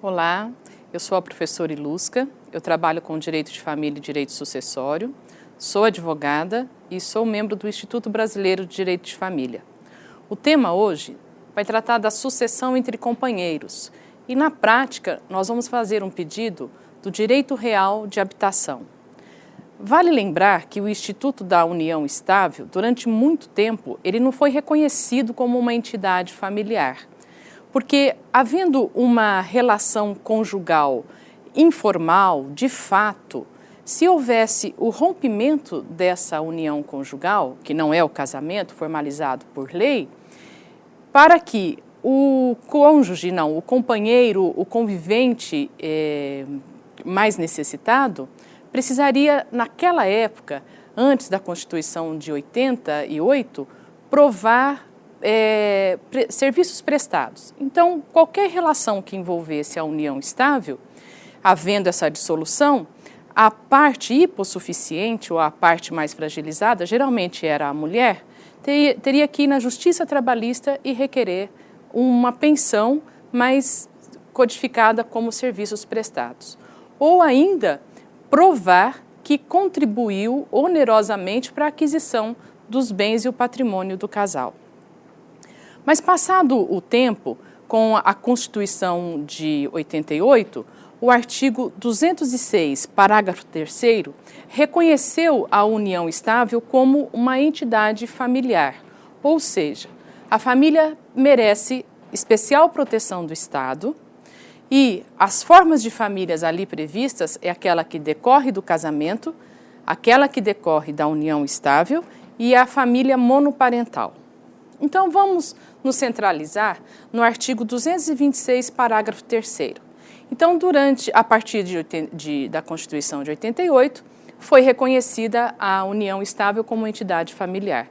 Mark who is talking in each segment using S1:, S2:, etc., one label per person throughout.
S1: Olá, eu sou a professora Ilusca, eu trabalho com Direito de Família e Direito Sucessório, sou advogada e sou membro do Instituto Brasileiro de Direito de Família. O tema hoje vai tratar da sucessão entre companheiros e, na prática, nós vamos fazer um pedido do direito real de habitação. Vale lembrar que o Instituto da União Estável, durante muito tempo, ele não foi reconhecido como uma entidade familiar. Porque, havendo uma relação conjugal informal, de fato, se houvesse o rompimento dessa união conjugal, que não é o casamento formalizado por lei, para que o cônjuge, o companheiro, o convivente mais necessitado, precisaria, naquela época, antes da Constituição de 88, provar serviços prestados. Então, qualquer relação que envolvesse a união estável, havendo essa dissolução, a parte hipossuficiente ou a parte mais fragilizada, geralmente era a mulher, teria que ir na Justiça Trabalhista e requerer uma pensão mais codificada como serviços prestados. Ou ainda, provar que contribuiu onerosamente para a aquisição dos bens e o patrimônio do casal. Mas passado o tempo, com a Constituição de 88, o artigo 206, parágrafo 3º, reconheceu a união estável como uma entidade familiar, ou seja, a família merece especial proteção do Estado e as formas de famílias ali previstas é aquela que decorre do casamento, aquela que decorre da união estável e a família monoparental. Então, vamos nos centralizar no artigo 226, parágrafo 3º. Então, a partir da Constituição de 88, foi reconhecida a união estável como entidade familiar.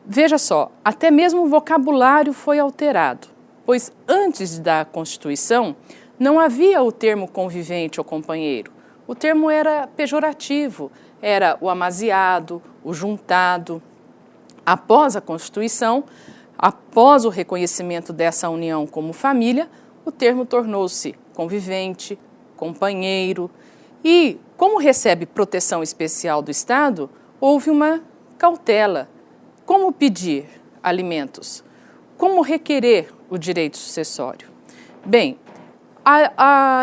S1: Veja só, até mesmo o vocabulário foi alterado, pois antes da Constituição não havia o termo convivente ou companheiro. O termo era pejorativo, era o amaziado, o juntado. Após a Constituição, após o reconhecimento dessa união como família, o termo tornou-se convivente, companheiro e, como recebe proteção especial do Estado, houve uma cautela. Como pedir alimentos? Como requerer o direito sucessório? Bem,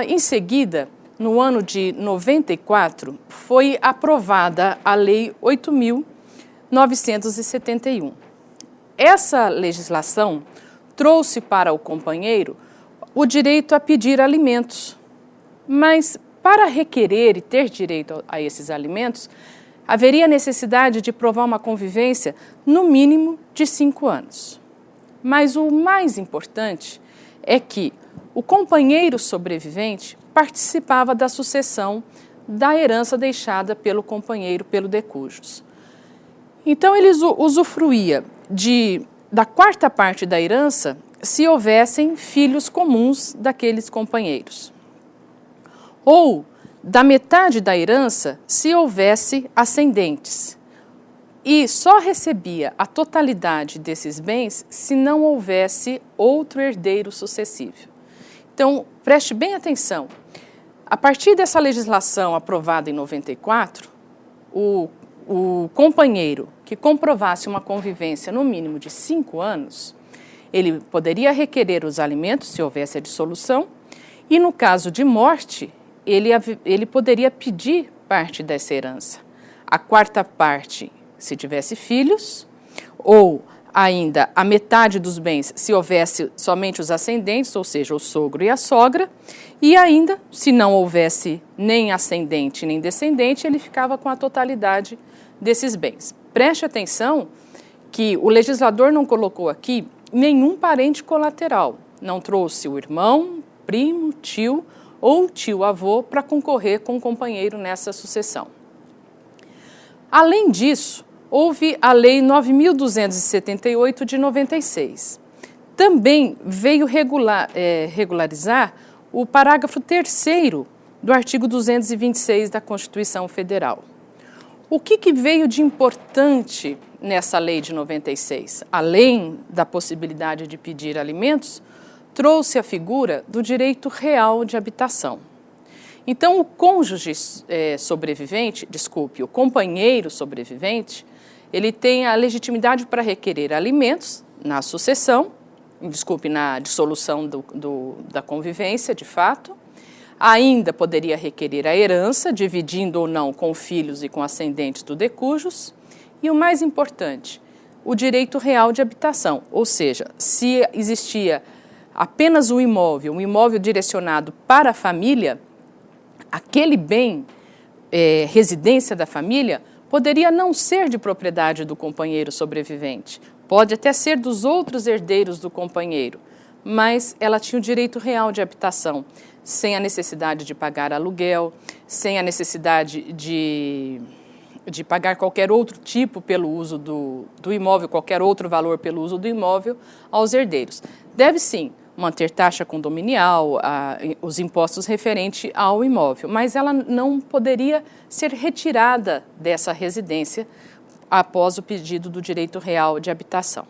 S1: em seguida, no ano de 94, foi aprovada a Lei 8.971. Essa legislação trouxe para o companheiro o direito a pedir alimentos, mas para requerer e ter direito a esses alimentos, haveria necessidade de provar uma convivência no mínimo de 5 anos. Mas o mais importante é que o companheiro sobrevivente participava da sucessão da herança deixada pelo companheiro, pelo decujus. Então, ele usufruía da quarta parte da herança se houvessem filhos comuns daqueles companheiros. Ou da metade da herança se houvesse ascendentes. E só recebia a totalidade desses bens se não houvesse outro herdeiro sucessível. Então, preste bem atenção. A partir dessa legislação aprovada em 94, o companheiro que comprovasse uma convivência no mínimo de 5 anos, ele poderia requerer os alimentos se houvesse a dissolução e, no caso de morte, ele poderia pedir parte dessa herança. A quarta parte, se tivesse filhos, ou ainda a metade dos bens se houvesse somente os ascendentes, ou seja, o sogro e a sogra, e ainda, se não houvesse nem ascendente nem descendente, ele ficava com a totalidade desses bens. Preste atenção que o legislador não colocou aqui nenhum parente colateral, não trouxe o irmão, primo, tio ou tio-avô para concorrer com o companheiro nessa sucessão. Além disso, houve a Lei 9.278 de 96. Também veio regularizar o parágrafo 3º do artigo 226 da Constituição Federal. O que veio de importante nessa lei de 96? Além da possibilidade de pedir alimentos, trouxe a figura do direito real de habitação. Então, o cônjuge sobrevivente, o companheiro sobrevivente, ele tem a legitimidade para requerer alimentos na sucessão, na dissolução da convivência, de fato. Ainda poderia requerer a herança, dividindo ou não com filhos e com ascendentes do decujus. E o mais importante, o direito real de habitação, ou seja, se existia apenas um imóvel direcionado para a família, aquele bem, residência da família, poderia não ser de propriedade do companheiro sobrevivente, pode até ser dos outros herdeiros do companheiro, mas ela tinha o direito real de habitação, sem a necessidade de pagar aluguel, sem a necessidade de pagar qualquer outro tipo pelo uso do imóvel, qualquer outro valor pelo uso do imóvel aos herdeiros. Deve sim manter taxa condominial, os impostos referentes ao imóvel, mas ela não poderia ser retirada dessa residência após o pedido do direito real de habitação.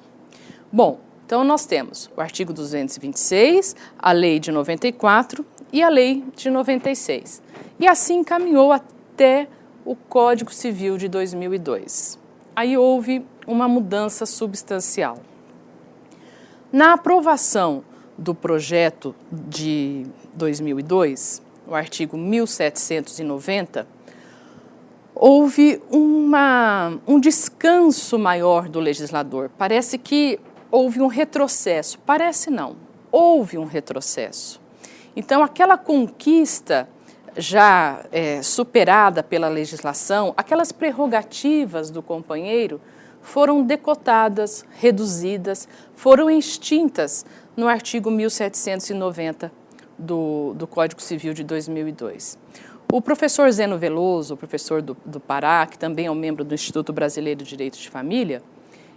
S1: Bom, então nós temos o artigo 226, a lei de 94 e a lei de 96. E assim caminhou até o Código Civil de 2002. Aí houve uma mudança substancial. Na aprovação do projeto de 2002, o artigo 1790, houve um descanso maior do legislador. Parece que houve um retrocesso. Parece não, houve um retrocesso. Então, aquela conquista já superada pela legislação, aquelas prerrogativas do companheiro foram decotadas, reduzidas, foram extintas no artigo 1790 do Código Civil de 2002. O professor Zeno Veloso, professor do Pará, que também é um membro do Instituto Brasileiro de Direito de Família,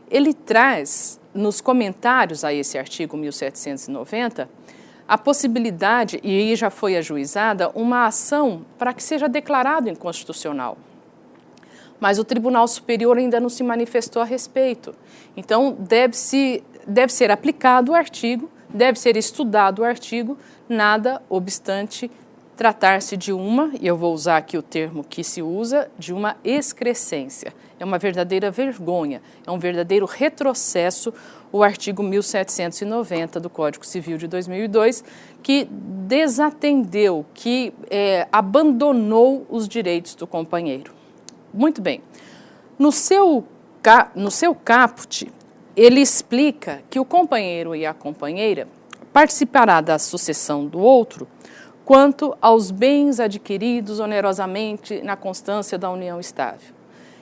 S1: ele traz nos comentários a esse artigo 1790 a possibilidade, e aí já foi ajuizada, uma ação para que seja declarado inconstitucional. Mas o Tribunal Superior ainda não se manifestou a respeito. Então, deve ser aplicado o artigo, deve ser estudado o artigo, nada obstante tratar-se de e eu vou usar aqui o termo que se usa, de uma excrescência. É uma verdadeira vergonha, é um verdadeiro retrocesso o artigo 1790 do Código Civil de 2002, que desatendeu, que abandonou os direitos do companheiro. Muito bem. No seu caput, ele explica que o companheiro e a companheira participará da sucessão do outro quanto aos bens adquiridos onerosamente na constância da união estável.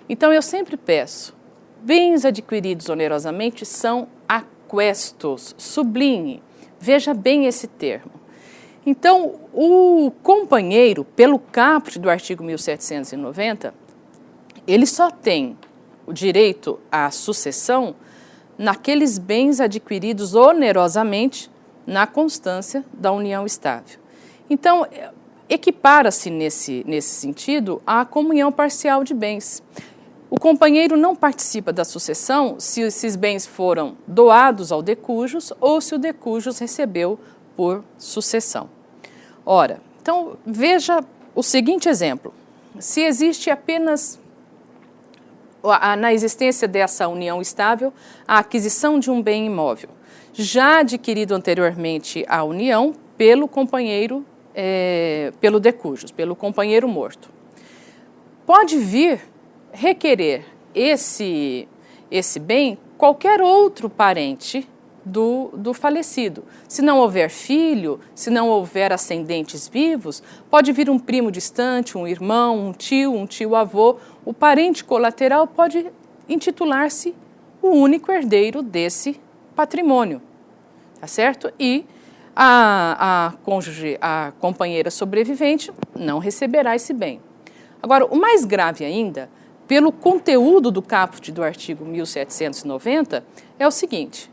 S1: Então, eu sempre peço, bens adquiridos onerosamente são aquestos, sublinhe, veja bem esse termo. Então, o companheiro, pelo caput do artigo 1790, ele só tem o direito à sucessão naqueles bens adquiridos onerosamente na constância da união estável. Então, equipara-se nesse sentido à comunhão parcial de bens. O companheiro não participa da sucessão se esses bens foram doados ao decujus ou se o decujus recebeu por sucessão. Ora, então veja o seguinte exemplo. Se existe apenas, na existência dessa união estável, a aquisição de um bem imóvel, já adquirido anteriormente à união pelo companheiro, pelo decujus, pelo companheiro morto. Pode vir requerer esse bem qualquer outro parente do falecido. Se não houver filho, se não houver ascendentes vivos, pode vir um primo distante, um irmão, um tio-avô. O parente colateral pode intitular-se o único herdeiro desse patrimônio, tá certo? E a cônjuge, a companheira sobrevivente, não receberá esse bem. Agora, o mais grave ainda, pelo conteúdo do caput do artigo 1790, é o seguinte: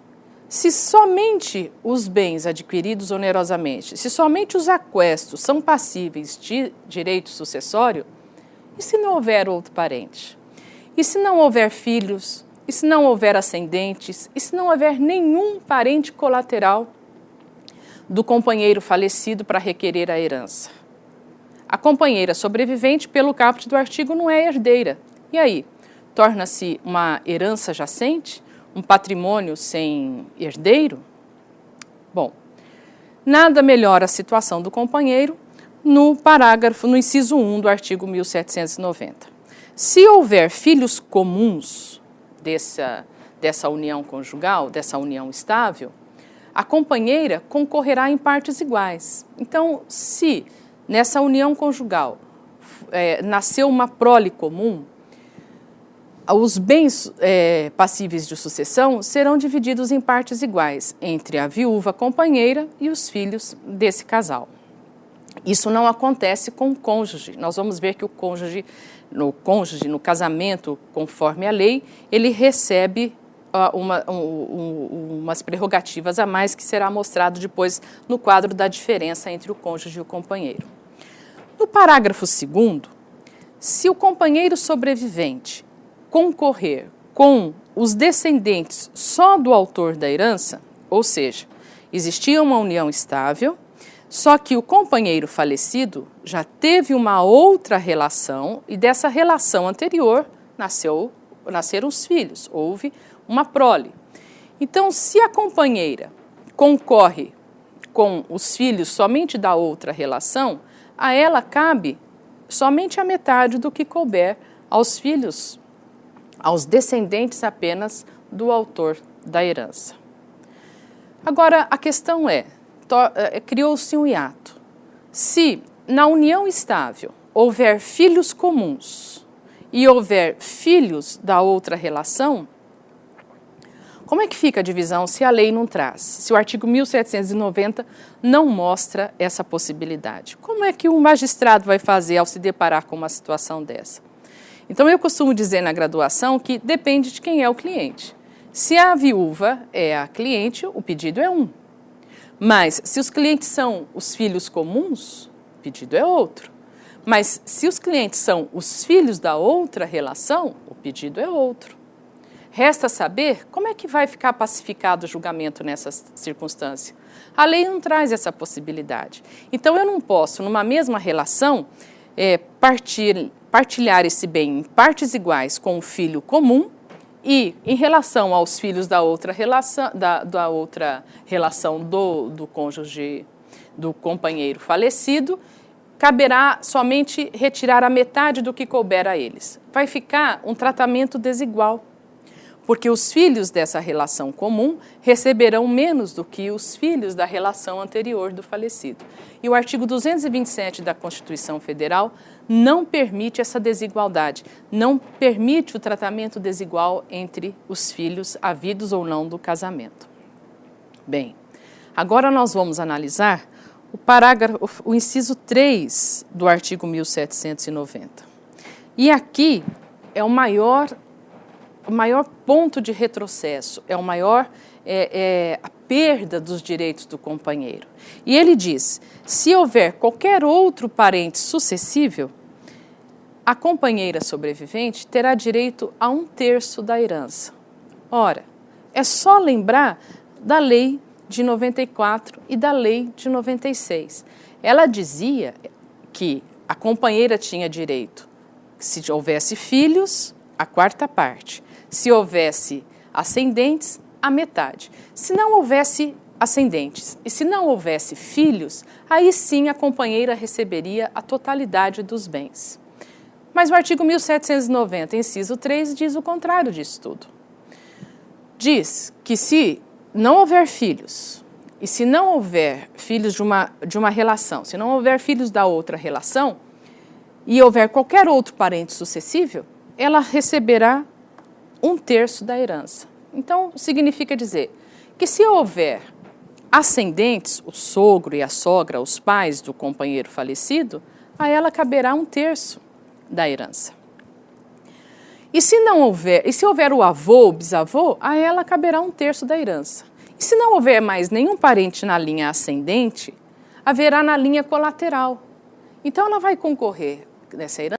S1: se somente os bens adquiridos onerosamente, se somente os aquestos são passíveis de direito sucessório, e se não houver outro parente? E se não houver filhos? E se não houver ascendentes? E se não houver nenhum parente colateral? do companheiro falecido para requerer a herança. A companheira sobrevivente, pelo caput do artigo, não é herdeira. E aí? Torna-se uma herança jacente? Um patrimônio sem herdeiro? Bom, nada melhora a situação do companheiro no inciso 1 do artigo 1790. Se houver filhos comuns dessa união conjugal, dessa união estável, a companheira concorrerá em partes iguais. Então, se nessa união conjugal nasceu uma prole comum, os bens passíveis de sucessão serão divididos em partes iguais entre a viúva companheira e os filhos desse casal. Isso não acontece com o cônjuge. Nós vamos ver que o cônjuge, no casamento, conforme a lei, ele recebe umas prerrogativas a mais que será mostrado depois no quadro da diferença entre o cônjuge e o companheiro. No parágrafo 2º, se o companheiro sobrevivente concorrer com os descendentes só do autor da herança, ou seja, existia uma união estável, só que o companheiro falecido já teve uma outra relação e dessa relação anterior nasceram os filhos, houve uma prole. Então, se a companheira concorre com os filhos somente da outra relação, a ela cabe somente a metade do que couber aos filhos, aos descendentes apenas do autor da herança. Agora, a questão criou-se um hiato. Se na união estável houver filhos comuns e houver filhos da outra relação, como é que fica a divisão se a lei não traz? Se o artigo 1790 não mostra essa possibilidade? Como é que um magistrado vai fazer ao se deparar com uma situação dessa? Então, eu costumo dizer na graduação que depende de quem é o cliente. Se a viúva é a cliente, o pedido é um. Mas, se os clientes são os filhos comuns, o pedido é outro. Mas, se os clientes são os filhos da outra relação, o pedido é outro. Resta saber como é que vai ficar pacificado o julgamento nessa circunstância. A lei não traz essa possibilidade. Então, eu não posso, numa mesma relação, partilhar esse bem em partes iguais com o filho comum e, em relação aos filhos da outra relação do cônjuge, do companheiro falecido, caberá somente retirar a metade do que couber a eles. Vai ficar um tratamento desigual, porque os filhos dessa relação comum receberão menos do que os filhos da relação anterior do falecido. E o artigo 227 da Constituição Federal não permite essa desigualdade, não permite o tratamento desigual entre os filhos havidos ou não do casamento. Bem, agora nós vamos analisar o inciso 3 do artigo 1790. E aqui é o maior ponto de retrocesso, a perda dos direitos do companheiro. E ele diz, se houver qualquer outro parente sucessível, a companheira sobrevivente terá direito a 1/3 da herança. Ora, é só lembrar da lei de 94 e da lei de 96. Ela dizia que a companheira tinha direito, se houvesse filhos, a 4ª parte. Se houvesse ascendentes, a metade. Se não houvesse ascendentes e se não houvesse filhos, aí sim a companheira receberia a totalidade dos bens. Mas o artigo 1790, inciso 3, diz o contrário disso tudo. Diz que se não houver filhos e se não houver filhos de uma relação, se não houver filhos da outra relação e houver qualquer outro parente sucessível, ela receberá 1/3 da herança. Então, significa dizer que se houver ascendentes, o sogro e a sogra, os pais do companheiro falecido, a ela caberá 1/3 da herança. E se houver o avô ou bisavô, a ela caberá 1/3 da herança. E se não houver mais nenhum parente na linha ascendente, haverá na linha colateral. Então, ela vai concorrer nessa herança